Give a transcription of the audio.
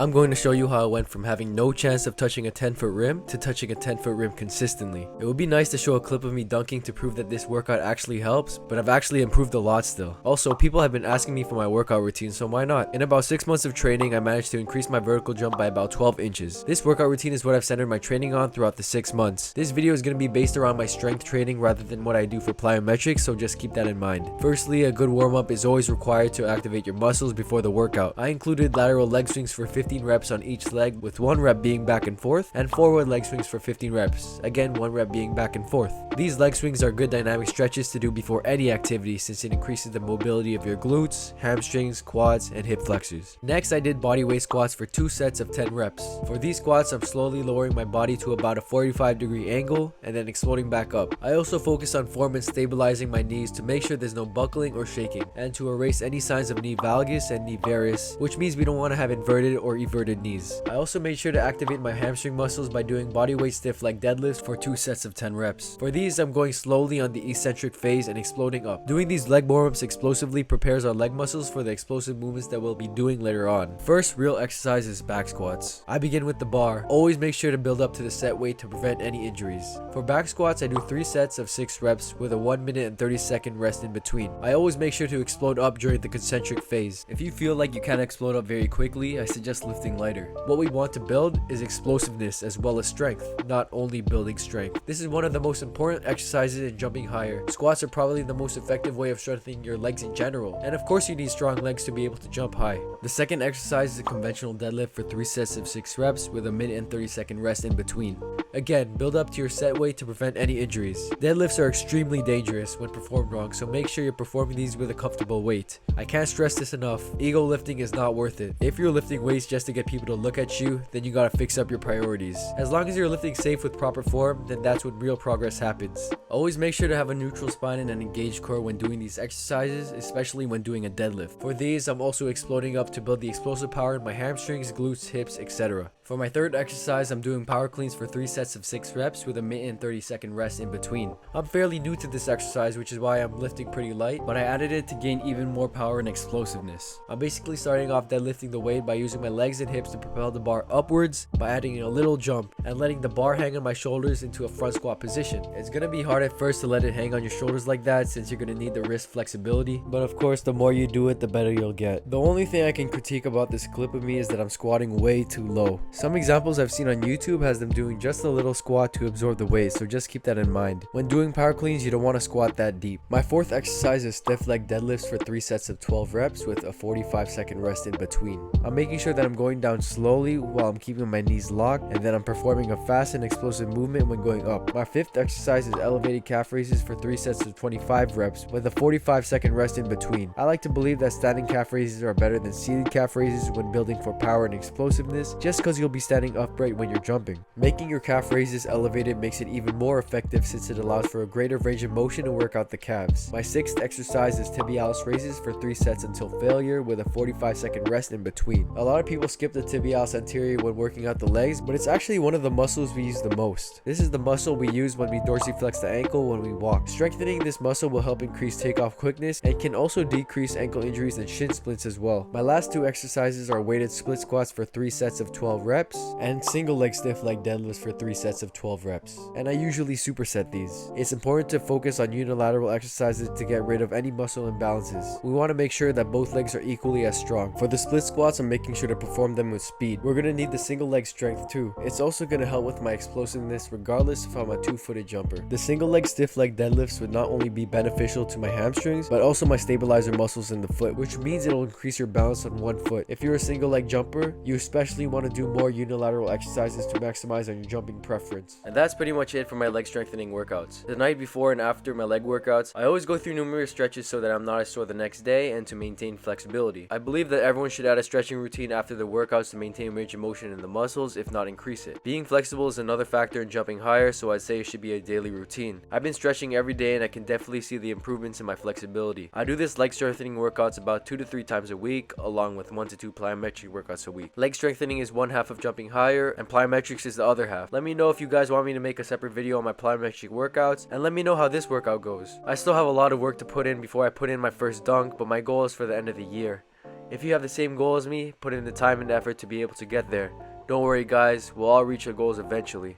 I'm going to show you how I went from having no chance of touching a 10-foot rim to touching a 10-foot rim consistently. It would be nice to show a clip of me dunking to prove that this workout actually helps, but I've actually improved a lot still. Also, people have been asking me for my workout routine, so why not? In about 6 months of training, I managed to increase my vertical jump by about 12 inches. This workout routine is what I've centered my training on throughout the 6 months. This video is going to be based around my strength training rather than what I do for plyometrics, so just keep that in mind. Firstly, a good warm-up is always required to activate your muscles before the workout. I included lateral leg swings for 15 reps on each leg, with 1 rep being back and forth, and forward leg swings for 15 reps, again 1 rep being back and forth. These leg swings are good dynamic stretches to do before any activity since it increases the mobility of your glutes, hamstrings, quads, and hip flexors. Next, I did body weight squats for 2 sets of 10 reps. For these squats, I'm slowly lowering my body to about a 45-degree angle and then exploding back up. I also focus on form and stabilizing my knees to make sure there's no buckling or shaking, and to erase any signs of knee valgus and knee varus, which means we don't want to have inverted or everted knees. I also made sure to activate my hamstring muscles by doing bodyweight stiff leg deadlifts for 2 sets of 10 reps. For these, I'm going slowly on the eccentric phase and exploding up. Doing these leg warm-ups explosively prepares our leg muscles for the explosive movements that we'll be doing later on. First real exercise is back squats. I begin with the bar. Always make sure to build up to the set weight to prevent any injuries. For back squats, I do 3 sets of 6 reps with a 1 minute and 30-second rest in between. I always make sure to explode up during the concentric phase. If you feel like you can't explode up very quickly, I suggest lifting lighter. What we want to build is explosiveness as well as strength, not only building strength. This is one of the most important exercises in jumping higher. Squats are probably the most effective way of strengthening your legs in general, and of course you need strong legs to be able to jump high. The second exercise is a conventional deadlift for 3 sets of 6 reps with a minute and 30-second rest in between. Again, build up to your set weight to prevent any injuries. Deadlifts are extremely dangerous when performed wrong, so make sure you're performing these with a comfortable weight. I can't stress this enough, ego lifting is not worth it. If you're lifting weights just to get people to look at you, then you gotta fix up your priorities. As long as you're lifting safe with proper form, then that's when real progress happens. Always make sure to have a neutral spine and an engaged core when doing these exercises, especially when doing a deadlift. For these, I'm also exploding up to build the explosive power in my hamstrings, glutes, hips, etc. For my third exercise, I'm doing power cleans for 3 sets of 6 reps with a minute and 30-second rest in between. I'm fairly new to this exercise, which is why I'm lifting pretty light, but I added it to gain even more power and explosiveness. I'm basically starting off deadlifting the weight by using my legs and hips to propel the bar upwards by adding a little jump and letting the bar hang on my shoulders into a front squat position. It's gonna be hard at first to let it hang on your shoulders like that since you're gonna need the wrist flexibility, but of course the more you do it, the better you'll get. The only thing I can critique about this clip of me is that I'm squatting way too low. Some examples I've seen on YouTube has them doing just a little squat to absorb the weight, so just keep that in mind. When doing power cleans, you don't want to squat that deep. My fourth exercise is stiff leg deadlifts for 3 sets of 12 reps with a 45-second rest in between. I'm making sure that I'm going down slowly while I'm keeping my knees locked, and then I'm performing a fast and explosive movement when going up. My fifth exercise is elevated calf raises for 3 sets of 25 reps with a 45-second rest in between. I like to believe that standing calf raises are better than seated calf raises when building for power and explosiveness, just because you'll be standing upright when you're jumping. Making your calf raises elevated makes it even more effective since it allows for a greater range of motion to work out the calves. My sixth exercise is Tibialis Raises for 3 sets until failure with a 45-second rest in between. A lot of people skip the tibialis anterior when working out the legs, but it's actually one of the muscles we use the most. This is the muscle we use when we dorsiflex the ankle when we walk. Strengthening this muscle will help increase takeoff quickness and can also decrease ankle injuries and shin splints as well. My last 2 exercises are weighted split squats for 3 sets of 12 reps and single leg stiff leg deadlifts for 3 sets of 12 reps. And I usually superset these. It's important to focus on unilateral exercises to get rid of any muscle imbalances. We want to make sure that both legs are equally as strong. For the split squats, I'm making sure to perform them with speed. We're going to need the single leg strength too. It's also going to help with my explosiveness regardless if I'm a 2-footed jumper. The single leg stiff leg deadlifts would not only be beneficial to my hamstrings, but also my stabilizer muscles in the foot, which means it'll increase your balance on one foot. If you're a single leg jumper, you especially want to do more unilateral exercises to maximize on your jumping preference. And that's pretty much it for my leg strengthening workouts. The night before and after my leg workouts, I always go through numerous stretches so that I'm not as sore the next day and to maintain flexibility. I believe that everyone should add a stretching routine after the workouts to maintain range of motion in the muscles, if not increase it. Being flexible is another factor in jumping higher, so I'd say it should be a daily routine. I've been stretching every day and I can definitely see the improvements in my flexibility. I do this leg strengthening workouts about 2 to 3 times a week, along with 1 to 2 plyometric workouts a week. Leg strengthening is one half of jumping higher, and plyometrics is the other half. Let me know if you guys want me to make a separate video on my plyometric workouts, and let me know how this workout goes. I still have a lot of work to put in before I put in my first dunk, but my goal is for the end of the year. If you have the same goal as me, put in the time and effort to be able to get there. Don't worry guys, we'll all reach our goals eventually.